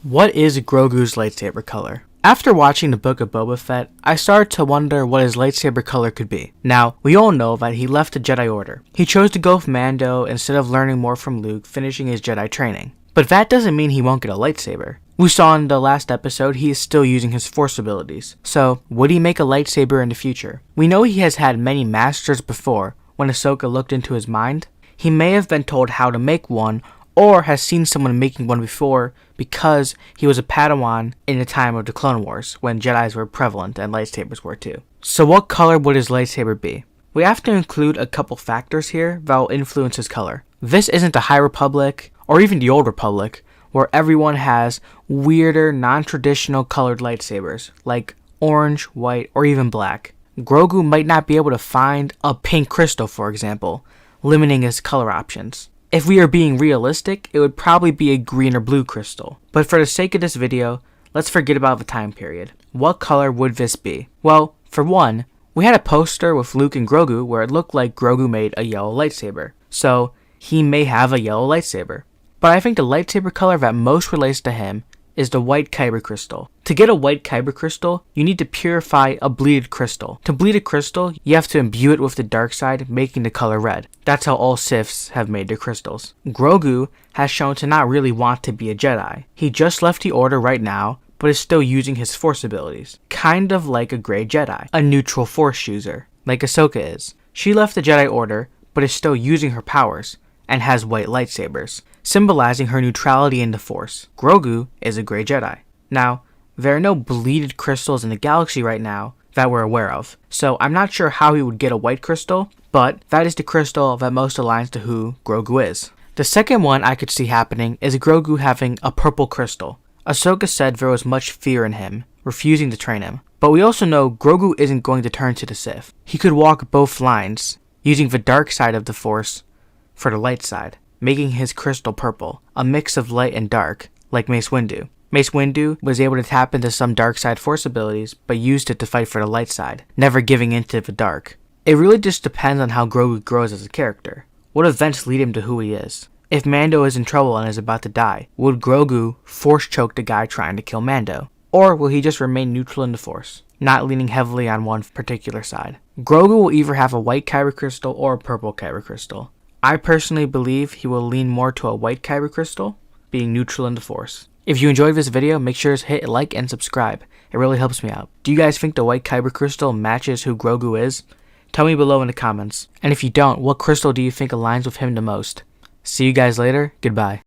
What is Grogu's lightsaber color? After watching the book of Boba Fett, I started to wonder what his lightsaber color could be. Now, we all know that he left the Jedi Order. He chose to go with Mando instead of learning more from Luke, finishing his Jedi training. But that doesn't mean he won't get a lightsaber. We saw in the last episode he is still using his Force abilities. So, would he make a lightsaber in the future? We know he has had many masters before. When Ahsoka looked into his mind, he may have been told how to make one, or has seen someone making one before because he was a Padawan in the time of the Clone Wars, when Jedis were prevalent and lightsabers were too. So what color would his lightsaber be? We have to include a couple factors here that will influence his color. This isn't the High Republic, or even the Old Republic, where everyone has weirder, non-traditional colored lightsabers, like orange, white, or even black. Grogu might not be able to find a pink crystal, for example, limiting his color options. If we are being realistic, it would probably be a green or blue crystal. But for the sake of this video, let's forget about the time period. What color would this be? Well, for one, we had a poster with Luke and Grogu where it looked like Grogu made a yellow lightsaber. So, he may have a yellow lightsaber. But I think the lightsaber color that most relates to him is the white kyber crystal. To get a white kyber crystal, you need to purify a bleeded crystal. To bleed a crystal, you have to imbue it with the dark side, making the color red. That's how all Siths have made their crystals. Grogu has shown to not really want to be a Jedi. He just left the Order right now, but is still using his Force abilities. Kind of like a gray Jedi, a neutral Force user, like Ahsoka is. She left the Jedi Order, but is still using her powers, and has white lightsabers, symbolizing her neutrality in the Force. Grogu is a gray Jedi. Now, there are no bleeded crystals in the galaxy right now that we're aware of, so I'm not sure how he would get a white crystal, but that is the crystal that most aligns to who Grogu is. The second one I could see happening is Grogu having a purple crystal. Ahsoka said there was much fear in him, refusing to train him. But we also know Grogu isn't going to turn to the Sith. He could walk both lines, using the dark side of the Force for the light side, making his crystal purple, a mix of light and dark, like Mace Windu. Mace Windu was able to tap into some dark side Force abilities, but used it to fight for the light side, never giving in to the dark. It really just depends on how Grogu grows as a character. What events lead him to who he is? If Mando is in trouble and is about to die, would Grogu Force choke the guy trying to kill Mando? Or will he just remain neutral in the Force, not leaning heavily on one particular side? Grogu will either have a white kyber crystal or a purple kyber crystal. I personally believe he will lean more to a white kyber crystal, being neutral in the Force. If you enjoyed this video, make sure to hit like and subscribe. It really helps me out. Do you guys think the white kyber crystal matches who Grogu is? Tell me below in the comments. And if you don't, what crystal do you think aligns with him the most? See you guys later. Goodbye.